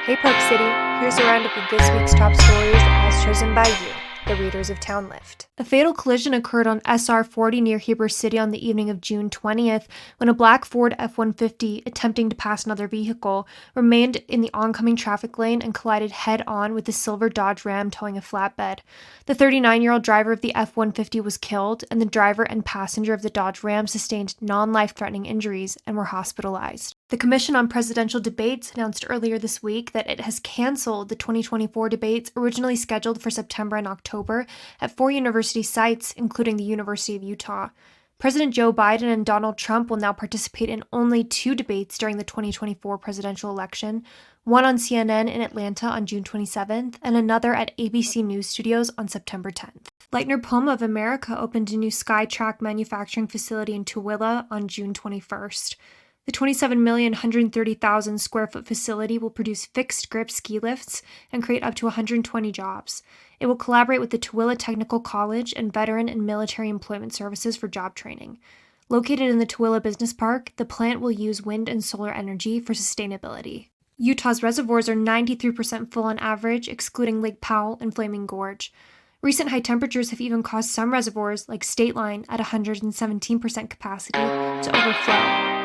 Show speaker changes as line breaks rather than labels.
Hey Park City, here's a roundup of this week's top stories as chosen by you, the readers of Town Lift. A fatal collision occurred on SR-40 near Heber City on the evening of June 20th when a black Ford F-150, attempting to pass another vehicle, remained in the oncoming traffic lane and collided head-on with a silver Dodge Ram towing a flatbed. The 39-year-old driver of the F-150 was killed, and the driver and passenger of the Dodge Ram sustained non-life-threatening injuries and were hospitalized. The Commission on Presidential Debates announced earlier this week that it has canceled the 2024 debates originally scheduled for September and October at 4 university sites, including the University of Utah. President Joe Biden and Donald Trump will now participate in only 2 debates during the 2024 presidential election, one on CNN in Atlanta on June 27th and another at ABC News Studios on September 10th. Leitner Poma of America opened a new SkyTrack manufacturing facility in Tooele on June 21st. The 27,130,000 square foot facility will produce fixed grip ski lifts and create up to 120 jobs. It will collaborate with the Tooele Technical College and Veteran and Military Employment Services for job training. Located in the Tooele Business Park, the plant will use wind and solar energy for sustainability. Utah's reservoirs are 93% full on average, excluding Lake Powell and Flaming Gorge. Recent high temperatures have even caused some reservoirs, like State Line at 117% capacity, to overflow.